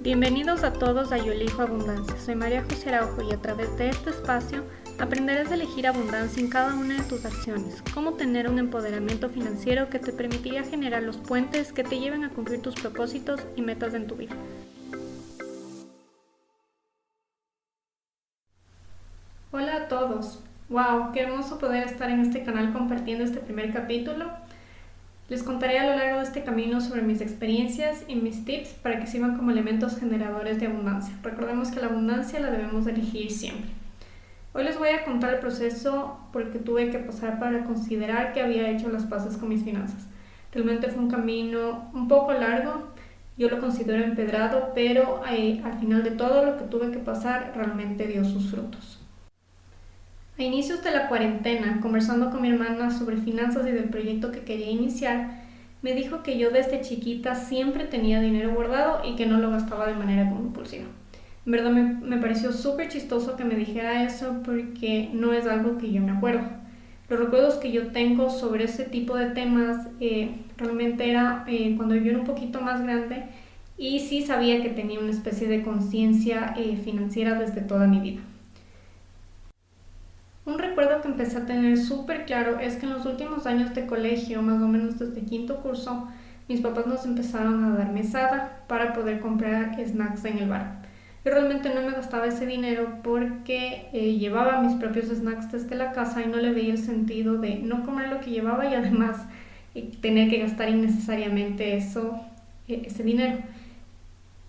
Bienvenidos a todos a Yo Elijo Abundancia. Soy María José Araujo y a través de este espacio aprenderás a elegir abundancia en cada una de tus acciones, cómo tener un empoderamiento financiero que te permitirá generar los puentes que te lleven a cumplir tus propósitos y metas en tu vida. Hola a todos. ¡Wow! Qué hermoso poder estar en este canal compartiendo este primer capítulo. Les contaré a lo largo de este camino sobre mis experiencias y mis tips para que sirvan como elementos generadores de abundancia. Recordemos que la abundancia la debemos elegir siempre. Hoy les voy a contar el proceso por el que tuve que pasar para considerar que había hecho las paces con mis finanzas. Realmente fue un camino un poco largo, yo lo considero empedrado, pero al final de todo lo que tuve que pasar realmente dio sus frutos. A inicios de la cuarentena, conversando con mi hermana sobre finanzas y del proyecto que quería iniciar, me dijo que yo desde chiquita siempre tenía dinero guardado y que no lo gastaba de manera compulsiva. En verdad me pareció súper chistoso que me dijera eso porque no es algo que yo me acuerdo. Los recuerdos que yo tengo sobre ese tipo de temas realmente era cuando yo era un poquito más grande y sí sabía que tenía una especie de conciencia financiera desde toda mi vida. Un recuerdo que empecé a tener súper claro es que en los últimos años de colegio, más o menos desde quinto curso, mis papás nos empezaron a dar mesada para poder comprar snacks en el bar. Yo realmente no me gastaba ese dinero porque llevaba mis propios snacks desde la casa y no le veía el sentido de no comer lo que llevaba y además tener que gastar innecesariamente ese dinero.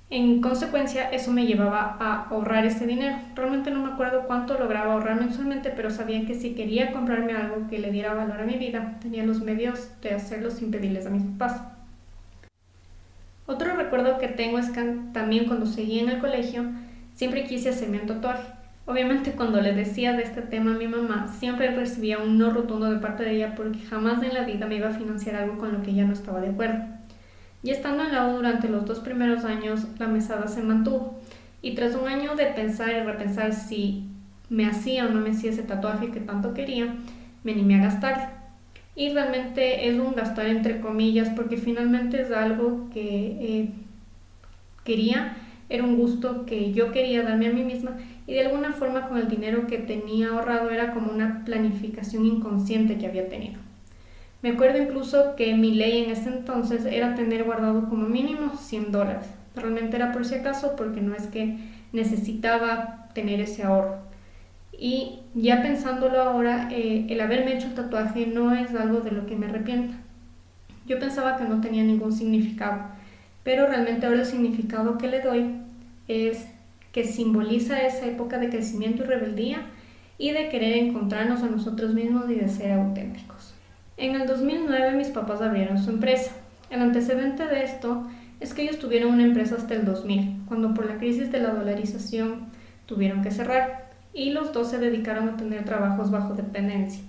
En consecuencia, eso me llevaba a ahorrar ese dinero. Realmente no me acuerdo cuánto lograba ahorrar mensualmente, pero sabía que si quería comprarme algo que le diera valor a mi vida, tenía los medios de hacerlo sin pedirles a mis papás. Otro recuerdo que tengo es que también cuando seguía en el colegio, siempre quise hacerme un tatuaje. Obviamente cuando le decía de este tema a mi mamá, siempre recibía un no rotundo de parte de ella porque jamás en la vida me iba a financiar algo con lo que ella no estaba de acuerdo. Y estando en la U durante los 2 primeros años, la mesada se mantuvo. Y tras un año de pensar y repensar si me hacía o no me hacía ese tatuaje que tanto quería, me animé a gastarlo. Y realmente es un gastar entre comillas porque finalmente es algo que quería, era un gusto que yo quería darme a mí misma y de alguna forma con el dinero que tenía ahorrado era como una planificación inconsciente que había tenido. Me acuerdo incluso que mi ley en ese entonces era tener guardado como mínimo $100. Realmente era por si acaso porque no es que necesitaba tener ese ahorro. Y ya pensándolo ahora, el haberme hecho el tatuaje no es algo de lo que me arrepiento. Yo pensaba que no tenía ningún significado, pero realmente ahora el significado que le doy es que simboliza esa época de crecimiento y rebeldía y de querer encontrarnos a nosotros mismos y de ser auténticos. En el 2009 mis papás abrieron su empresa. El antecedente de esto es que ellos tuvieron una empresa hasta el 2000, cuando por la crisis de la dolarización tuvieron que cerrar y los dos se dedicaron a tener trabajos bajo dependencia,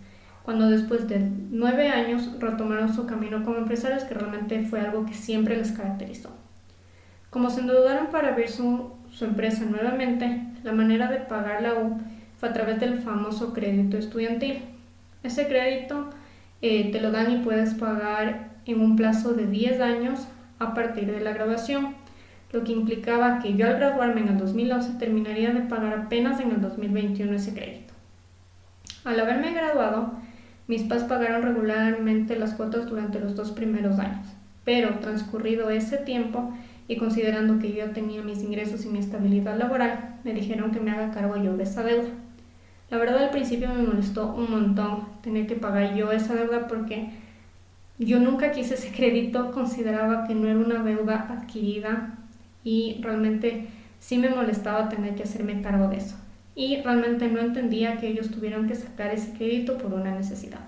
cuando después de 9 años retomaron su camino como empresarios, que realmente fue algo que siempre les caracterizó. Como se endeudaron para abrir su empresa nuevamente, la manera de pagar la U fue a través del famoso crédito estudiantil. Ese crédito te lo dan y puedes pagar en un plazo de 10 años a partir de la graduación, lo que implicaba que yo al graduarme en el 2011 terminaría de pagar apenas en el 2021 ese crédito. Al haberme graduado, mis padres pagaron regularmente las cuotas durante los 2 primeros años, pero transcurrido ese tiempo y considerando que yo tenía mis ingresos y mi estabilidad laboral, me dijeron que me haga cargo yo de esa deuda. La verdad al principio me molestó un montón tener que pagar yo esa deuda porque yo nunca quise ese crédito, consideraba que no era una deuda adquirida y realmente sí me molestaba tener que hacerme cargo de eso. Y realmente no entendía que ellos tuvieran que sacar ese crédito por una necesidad.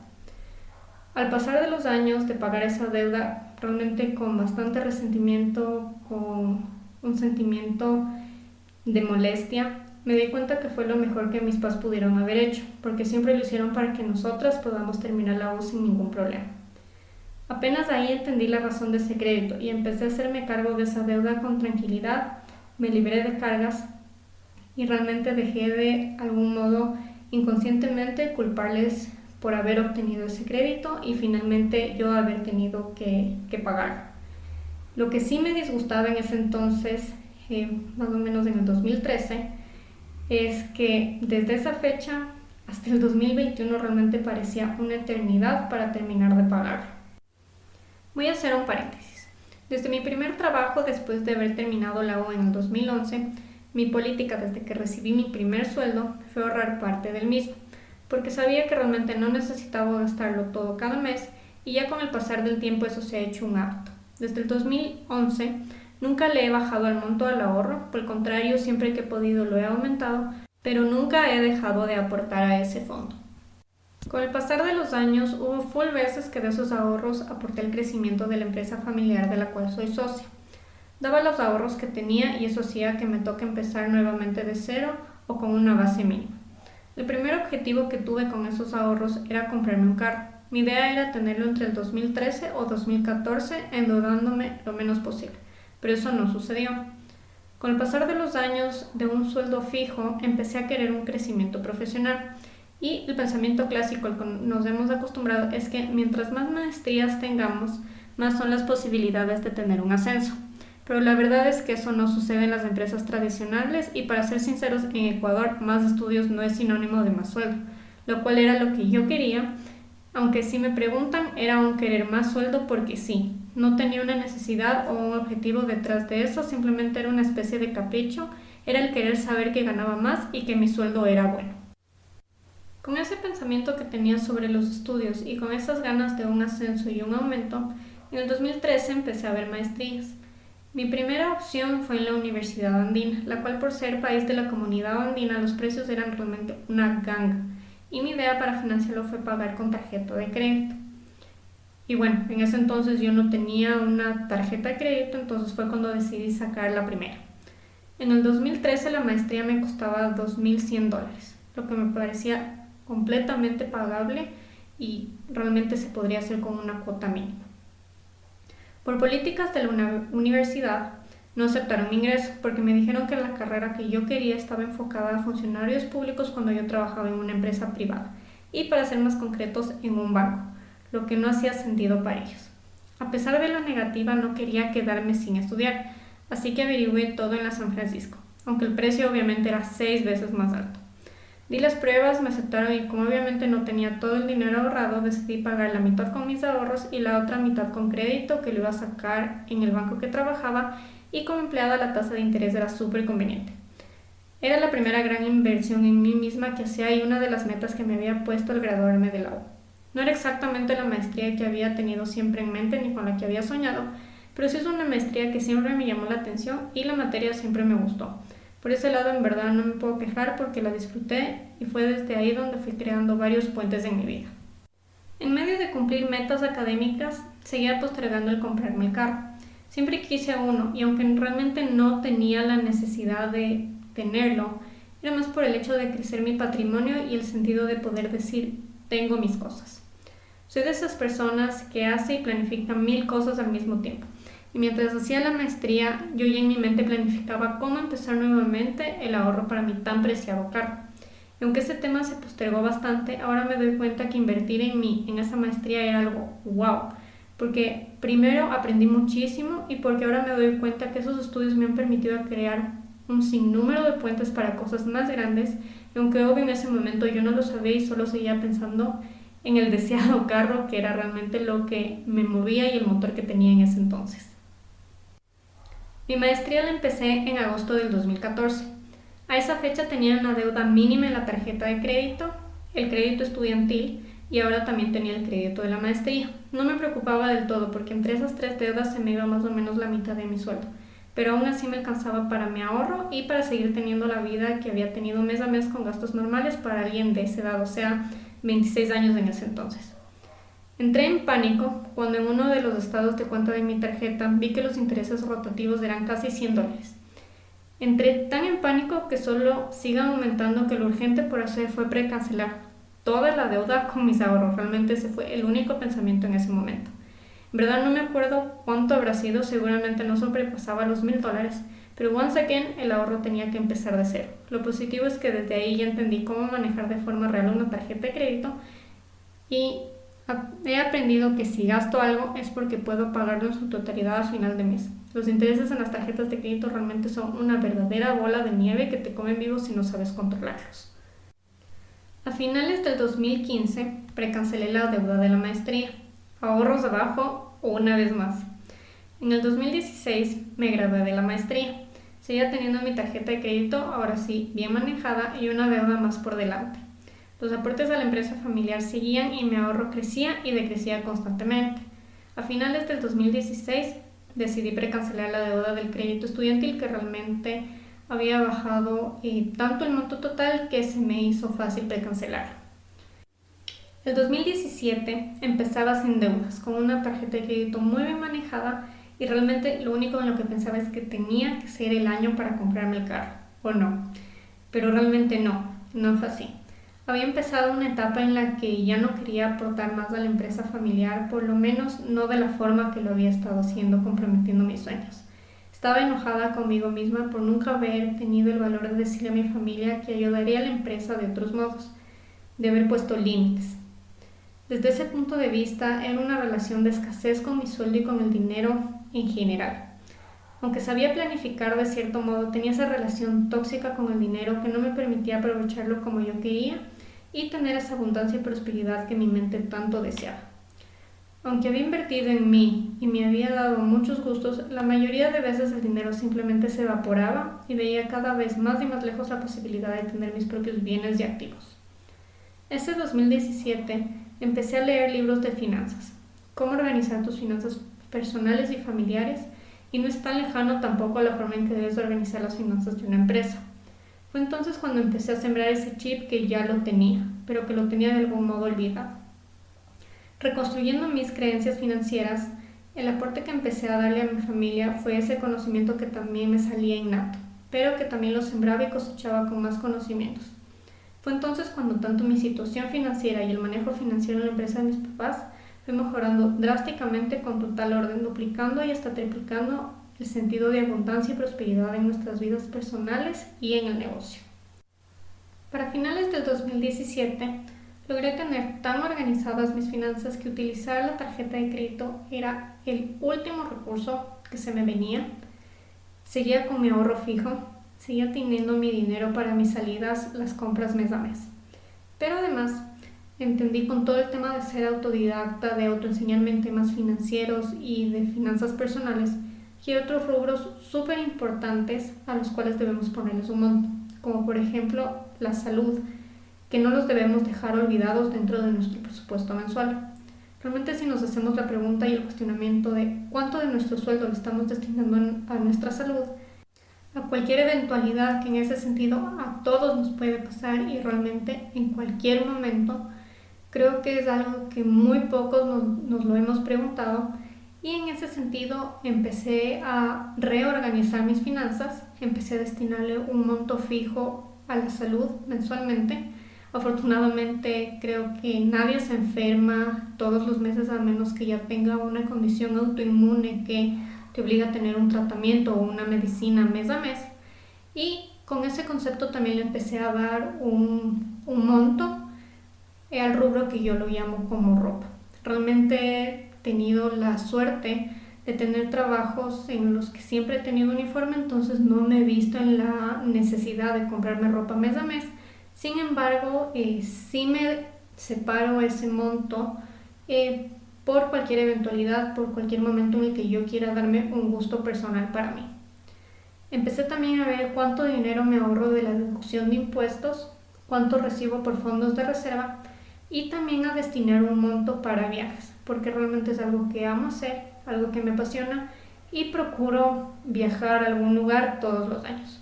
Al pasar de los años de pagar esa deuda, realmente con bastante resentimiento, con un sentimiento de molestia, me di cuenta que fue lo mejor que mis padres pudieron haber hecho, porque siempre lo hicieron para que nosotras podamos terminar la U sin ningún problema. Apenas ahí entendí la razón de ese crédito y empecé a hacerme cargo de esa deuda con tranquilidad, me libré de cargas y realmente dejé de algún modo inconscientemente culparles por haber obtenido ese crédito y finalmente yo haber tenido que pagar. Lo que sí me disgustaba en ese entonces más o menos en el 2013, es que desde esa fecha hasta el 2021 realmente parecía una eternidad para terminar de pagarlo. Voy a hacer un paréntesis. Desde mi primer trabajo, después de haber terminado la U en el 2011, mi política desde que recibí mi primer sueldo fue ahorrar parte del mismo, porque sabía que realmente no necesitaba gastarlo todo cada mes y ya con el pasar del tiempo eso se ha hecho un hábito. Desde el 2011 nunca le he bajado el monto al ahorro, por el contrario, siempre que he podido lo he aumentado, pero nunca he dejado de aportar a ese fondo. Con el pasar de los años hubo full veces que de esos ahorros aporté el crecimiento de la empresa familiar de la cual soy socia. Daba los ahorros que tenía y eso hacía que me toque empezar nuevamente de cero o con una base mínima. El primer objetivo que tuve con esos ahorros era comprarme un carro. Mi idea era tenerlo entre el 2013 o 2014, endeudándome lo menos posible, pero eso no sucedió. Con el pasar de los años de un sueldo fijo, empecé a querer un crecimiento profesional y el pensamiento clásico al que nos hemos acostumbrado es que mientras más maestrías tengamos, más son las posibilidades de tener un ascenso. Pero la verdad es que eso no sucede en las empresas tradicionales y para ser sinceros, en Ecuador más estudios no es sinónimo de más sueldo, lo cual era lo que yo quería, aunque si me preguntan era un querer más sueldo porque sí, no tenía una necesidad o un objetivo detrás de eso, simplemente era una especie de capricho, era el querer saber que ganaba más y que mi sueldo era bueno. Con ese pensamiento que tenía sobre los estudios y con esas ganas de un ascenso y un aumento, en el 2013 empecé a ver maestrías. Mi primera opción fue en la Universidad Andina, la cual por ser país de la comunidad andina los precios eran realmente una ganga y mi idea para financiarlo fue pagar con tarjeta de crédito. Y bueno, en ese entonces yo no tenía una tarjeta de crédito, entonces fue cuando decidí sacar la primera. En el 2013 la maestría me costaba $2,100, lo que me parecía completamente pagable y realmente se podría hacer con una cuota mínima. Por políticas de la universidad no aceptaron mi ingreso porque me dijeron que la carrera que yo quería estaba enfocada a funcionarios públicos cuando yo trabajaba en una empresa privada y para ser más concretos en un banco, lo que no hacía sentido para ellos. A pesar de la negativa no quería quedarme sin estudiar, así que averigüé todo en la San Francisco, aunque el precio obviamente era 6 veces más alto. Di las pruebas, me aceptaron y como obviamente no tenía todo el dinero ahorrado, decidí pagar la mitad con mis ahorros y la otra mitad con crédito que lo iba a sacar en el banco que trabajaba y como empleada la tasa de interés era súper conveniente. Era la primera gran inversión en mí misma que hacía y una de las metas que me había puesto al graduarme de la U. No era exactamente la maestría que había tenido siempre en mente ni con la que había soñado, pero sí es una maestría que siempre me llamó la atención y la materia siempre me gustó. Por ese lado en verdad no me puedo quejar porque la disfruté y fue desde ahí donde fui creando varios puentes en mi vida. En medio de cumplir metas académicas, seguía postergando el comprarme el carro. Siempre quise uno y aunque realmente no tenía la necesidad de tenerlo, era más por el hecho de crecer mi patrimonio y el sentido de poder decir, tengo mis cosas. Soy de esas personas que hace y planifica 1000 cosas al mismo tiempo. Y mientras hacía la maestría, yo ya en mi mente planificaba cómo empezar nuevamente el ahorro para mi tan preciado carro. Y aunque ese tema se postergó bastante, ahora me doy cuenta que invertir en mí, en esa maestría, era algo wow. Porque primero aprendí muchísimo y porque ahora me doy cuenta que esos estudios me han permitido crear un sinnúmero de puentes para cosas más grandes. Y aunque obvio en ese momento yo no lo sabía y solo seguía pensando en el deseado carro, que era realmente lo que me movía y el motor que tenía en ese entonces. Mi maestría la empecé en agosto del 2014. A esa fecha tenía una deuda mínima en la tarjeta de crédito, el crédito estudiantil y ahora también tenía el crédito de la maestría. No me preocupaba del todo porque entre esas 3 deudas se me iba más o menos la mitad de mi sueldo, pero aún así me alcanzaba para mi ahorro y para seguir teniendo la vida que había tenido mes a mes con gastos normales para alguien de esa edad, o sea, 26 años en ese entonces. Entré en pánico cuando en uno de los estados de cuenta de mi tarjeta vi que los intereses rotativos eran casi $100. Entré tan en pánico que solo siga aumentando que lo urgente por hacer fue precancelar toda la deuda con mis ahorros. Realmente ese fue el único pensamiento en ese momento. En verdad no me acuerdo cuánto habrá sido, seguramente no sobrepasaba los $1,000, pero once again el ahorro tenía que empezar de cero. Lo positivo es que desde ahí ya entendí cómo manejar de forma real una tarjeta de crédito y He aprendido que si gasto algo es porque puedo pagarlo en su totalidad al final de mes. Los intereses en las tarjetas de crédito realmente son una verdadera bola de nieve que te comen vivo si no sabes controlarlos. A finales del 2015 precancelé la deuda de la maestría. Ahorros abajo una vez más. En el 2016 me gradué de la maestría. Seguía teniendo mi tarjeta de crédito, ahora sí, bien manejada y una deuda más por delante. Los aportes a la empresa familiar seguían y mi ahorro crecía y decrecía constantemente. A finales del 2016 decidí precancelar la deuda del crédito estudiantil, que realmente había bajado tanto el monto total que se me hizo fácil precancelarlo. El 2017 empezaba sin deudas, con una tarjeta de crédito muy bien manejada y realmente lo único en lo que pensaba es que tenía que ser el año para comprarme el carro, o no. Pero realmente no fue así. Había empezado una etapa en la que ya no quería aportar más a la empresa familiar, por lo menos no de la forma que lo había estado haciendo, comprometiendo mis sueños. Estaba enojada conmigo misma por nunca haber tenido el valor de decirle a mi familia que ayudaría a la empresa de otros modos, de haber puesto límites. Desde ese punto de vista, era una relación de escasez con mi sueldo y con el dinero en general. Aunque sabía planificar de cierto modo, tenía esa relación tóxica con el dinero que no me permitía aprovecharlo como yo quería y tener esa abundancia y prosperidad que mi mente tanto deseaba. Aunque había invertido en mí y me había dado muchos gustos, la mayoría de veces el dinero simplemente se evaporaba y veía cada vez más y más lejos la posibilidad de tener mis propios bienes y activos. Ese 2017 empecé a leer libros de finanzas, cómo organizar tus finanzas personales y familiares, y no es tan lejano tampoco la forma en que debes organizar las finanzas de una empresa. Fue entonces cuando empecé a sembrar ese chip que ya lo tenía, pero que lo tenía de algún modo olvidado. Reconstruyendo mis creencias financieras, el aporte que empecé a darle a mi familia fue ese conocimiento que también me salía innato, pero que también lo sembraba y cosechaba con más conocimientos. Fue entonces cuando tanto mi situación financiera y el manejo financiero en la empresa de mis papás fue mejorando drásticamente con total orden, duplicando y hasta triplicando el sentido de abundancia y prosperidad en nuestras vidas personales y en el negocio. Para finales del 2017, logré tener tan organizadas mis finanzas que utilizar la tarjeta de crédito era el último recurso que se me venía. Seguía con mi ahorro fijo, seguía teniendo mi dinero para mis salidas, las compras mes a mes. Pero además, entendí con todo el tema de ser autodidacta, de autoenseñarme en temas financieros y de finanzas personales, que hay otros rubros súper importantes a los cuales debemos ponerles un monto, como por ejemplo la salud, que no los debemos dejar olvidados dentro de nuestro presupuesto mensual. Realmente si nos hacemos la pregunta y el cuestionamiento de cuánto de nuestro sueldo le estamos destinando a nuestra salud, a cualquier eventualidad que en ese sentido a todos nos puede pasar y realmente en cualquier momento, creo que es algo que muy pocos nos lo hemos preguntado, y en ese sentido empecé a reorganizar mis finanzas, empecé a destinarle un monto fijo a la salud mensualmente. Afortunadamente creo que nadie se enferma todos los meses a menos que ya tenga una condición autoinmune que te obliga a tener un tratamiento o una medicina mes a mes, y con ese concepto también le empecé a dar un monto al rubro que yo lo llamo como ropa. Realmente he tenido la suerte de tener trabajos en los que siempre he tenido uniforme, entonces no me he visto en la necesidad de comprarme ropa mes a mes. Sin embargo, sí me separo ese monto por cualquier eventualidad, por cualquier momento en el que yo quiera darme un gusto personal para mí. Empecé también a ver cuánto dinero me ahorro de la deducción de impuestos, cuánto recibo por fondos de reserva y también a destinar un monto para viajes, porque realmente es algo que amo hacer, algo que me apasiona y procuro viajar a algún lugar todos los años.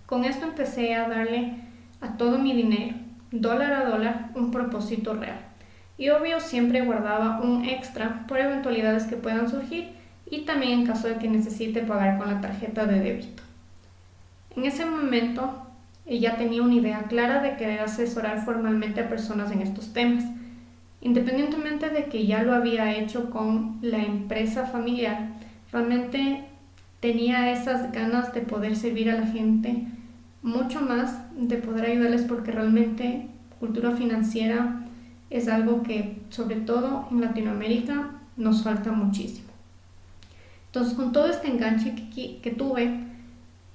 Con esto empecé a darle a todo mi dinero, dólar a dólar, un propósito real. Y obvio siempre guardaba un extra por eventualidades que puedan surgir y también en caso de que necesite pagar con la tarjeta de débito. En ese momento ya tenía una idea clara de querer asesorar formalmente a personas en estos temas. Independientemente de que ya lo había hecho con la empresa familiar, realmente tenía esas ganas de poder servir a la gente mucho más, de poder ayudarles, porque realmente cultura financiera es algo que, sobre todo en Latinoamérica, nos falta muchísimo. Entonces, con todo este enganche que tuve,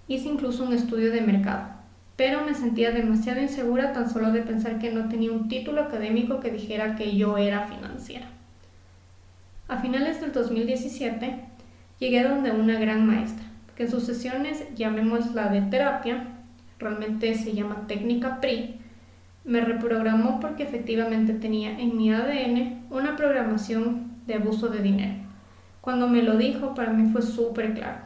hice incluso un estudio de mercado, pero me sentía demasiado insegura tan solo de pensar que no tenía un título académico que dijera que yo era financiera. A finales del 2017, llegué donde una gran maestra, que en sus sesiones, llamémosla de terapia, realmente se llama técnica PRI, me reprogramó porque efectivamente tenía en mi ADN una programación de abuso de dinero. Cuando me lo dijo, para mí fue súper claro.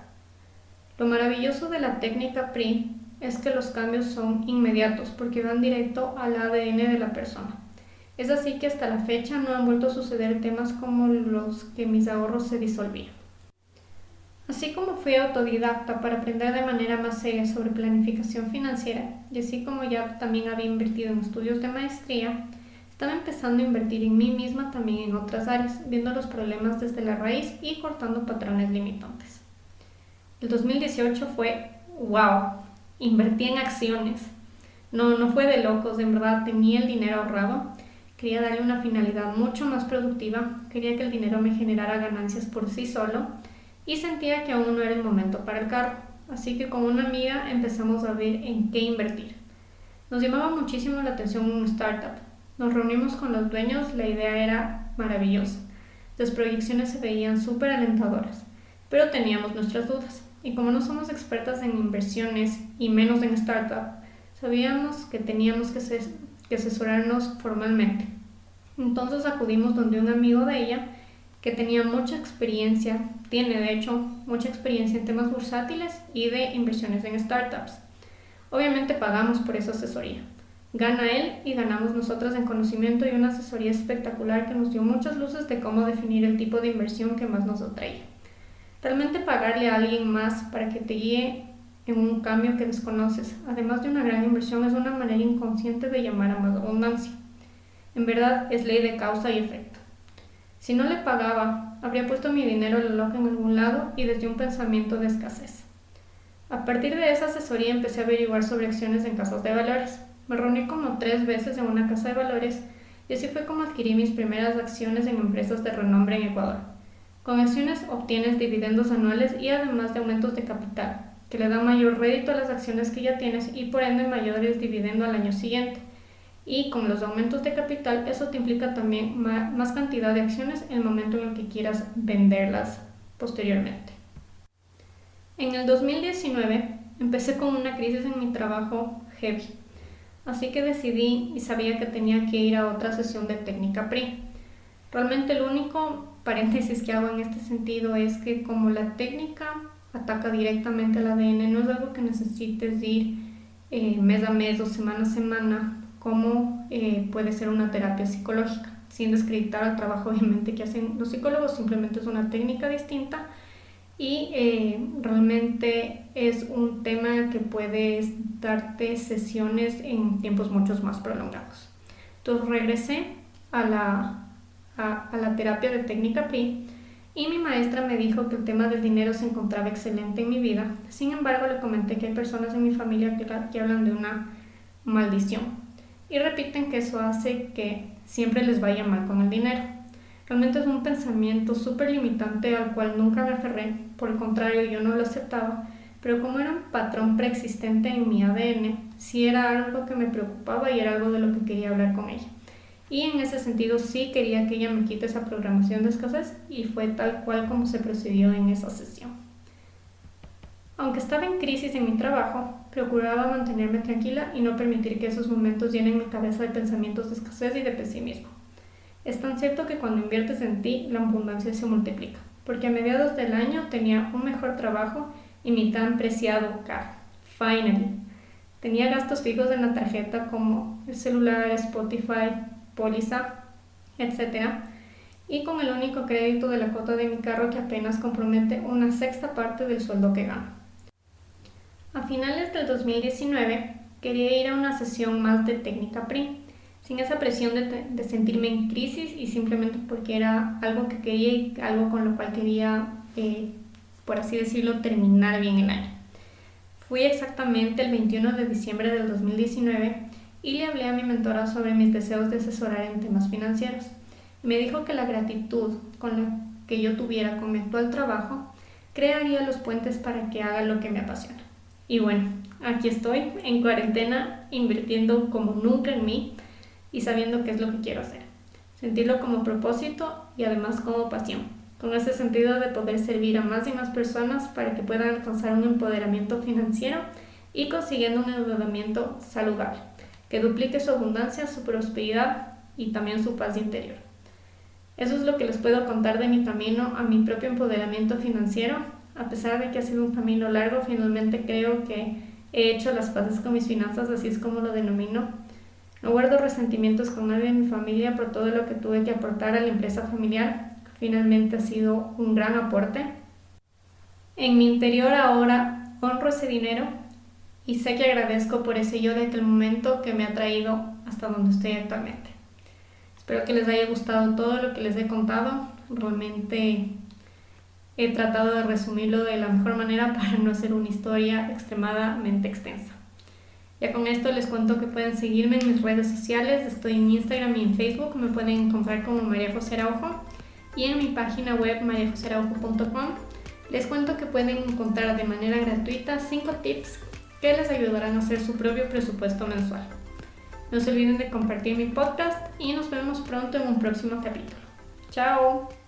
Lo maravilloso de la técnica PRI es que los cambios son inmediatos porque van directo al ADN de la persona. Es así que hasta la fecha no han vuelto a suceder temas como los que mis ahorros se disolvían. Así como fui autodidacta para aprender de manera más seria sobre planificación financiera, y así como ya también había invertido en estudios de maestría, estaba empezando a invertir en mí misma también en otras áreas, viendo los problemas desde la raíz y cortando patrones limitantes. El 2018 fue wow, invertí en acciones. No fue de locos, en verdad tenía el dinero ahorrado, quería darle una finalidad mucho más productiva, quería que el dinero me generara ganancias por sí solo y sentía que aún no era el momento para el carro, así que con una amiga empezamos a ver en qué invertir. Nos llamaba muchísimo la atención un startup. Nos reunimos con los dueños, la idea era maravillosa. Las proyecciones se veían súper alentadoras, pero teníamos nuestras dudas. Y como no somos expertas en inversiones y menos en startup, sabíamos que teníamos que asesorarnos formalmente. Entonces acudimos donde un amigo de ella que tenía mucha experiencia, tiene de hecho mucha experiencia en temas bursátiles y de inversiones en startups. Obviamente pagamos por esa asesoría. Gana él y ganamos nosotras en conocimiento y una asesoría espectacular que nos dio muchas luces de cómo definir el tipo de inversión que más nos atraía. Realmente pagarle a alguien más para que te guíe en un cambio que desconoces, además de una gran inversión, es una manera inconsciente de llamar a más abundancia. En verdad es ley de causa y efecto. Si no le pagaba, habría puesto mi dinero a lo loco en algún lado y desde un pensamiento de escasez. A partir de esa asesoría empecé a averiguar sobre acciones en casas de valores. Me reuní como 3 veces en una casa de valores y así fue como adquirí mis primeras acciones en empresas de renombre en Ecuador. Con acciones obtienes dividendos anuales y además de aumentos de capital, que le dan mayor rédito a las acciones que ya tienes y por ende mayores dividendos al año siguiente. Y con los aumentos de capital, eso te implica también más cantidad de acciones en el momento en el que quieras venderlas posteriormente. En el 2019 empecé con una crisis en mi trabajo heavy, así que decidí y sabía que tenía que ir a otra sesión de técnica PRI. Realmente el único paréntesis que hago en este sentido es que como la técnica ataca directamente al ADN, no es algo que necesites ir mes a mes o semana a semana, como puede ser una terapia psicológica, sin descreditar el trabajo obviamente que hacen los psicólogos, simplemente es una técnica distinta y realmente es un tema que puede darte sesiones en tiempos muchos más prolongados. Entonces regresé a la terapia de técnica PRI y mi maestra me dijo que el tema del dinero se encontraba excelente en mi vida. Sin embargo, le comenté que hay personas en mi familia que hablan de una maldición y repiten que eso hace que siempre les vaya mal con el dinero. Realmente es un pensamiento súper limitante al cual nunca me aferré, por el contrario yo no lo aceptaba, pero como era un patrón preexistente en mi ADN, sí era algo que me preocupaba y era algo de lo que quería hablar con ella. Y en ese sentido sí quería que ella me quite esa programación de escasez y fue tal cual como se procedió en esa sesión. Aunque estaba en crisis en mi trabajo, procuraba mantenerme tranquila y no permitir que esos momentos llenen mi cabeza de pensamientos de escasez y de pesimismo. Es tan cierto que cuando inviertes en ti, la abundancia se multiplica, porque a mediados del año tenía un mejor trabajo y mi tan preciado carro. Finally. Tenía gastos fijos en la tarjeta como el celular, Spotify, póliza, etc. Y con el único crédito de la cuota de mi carro que apenas compromete una sexta parte del sueldo que gano. A finales del 2019 quería ir a una sesión más de técnica PRI, sin esa presión de sentirme en crisis y simplemente porque era algo que quería y algo con lo cual quería, por así decirlo, terminar bien el año. Fui exactamente el 21 de diciembre del 2019 y le hablé a mi mentora sobre mis deseos de asesorar en temas financieros. Me dijo que la gratitud con la que yo tuviera con mi actual trabajo crearía los puentes para que haga lo que me apasiona. Y bueno, aquí estoy en cuarentena invirtiendo como nunca en mí y sabiendo qué es lo que quiero hacer. Sentirlo como propósito y además como pasión, con ese sentido de poder servir a más y más personas para que puedan alcanzar un empoderamiento financiero y consiguiendo un endeudamiento saludable, que duplique su abundancia, su prosperidad y también su paz interior. Eso es lo que les puedo contar de mi camino a mi propio empoderamiento financiero. A pesar de que ha sido un camino largo, finalmente creo que he hecho las paces con mis finanzas, así es como lo denomino. No guardo resentimientos con nadie de mi familia por todo lo que tuve que aportar a la empresa familiar. Finalmente ha sido un gran aporte. En mi interior ahora honro ese dinero y sé que agradezco por ese yo de aquel momento que me ha traído hasta donde estoy actualmente. Espero que les haya gustado todo lo que les he contado. Realmente he tratado de resumirlo de la mejor manera para no hacer una historia extremadamente extensa. Ya con esto les cuento que pueden seguirme en mis redes sociales. Estoy en Instagram y en Facebook. Me pueden encontrar como María José Araujo. Y en mi página web mariajosearaujo.com les cuento que pueden encontrar de manera gratuita 5 tips que les ayudarán a hacer su propio presupuesto mensual. No se olviden de compartir mi podcast y nos vemos pronto en un próximo capítulo. ¡Chao!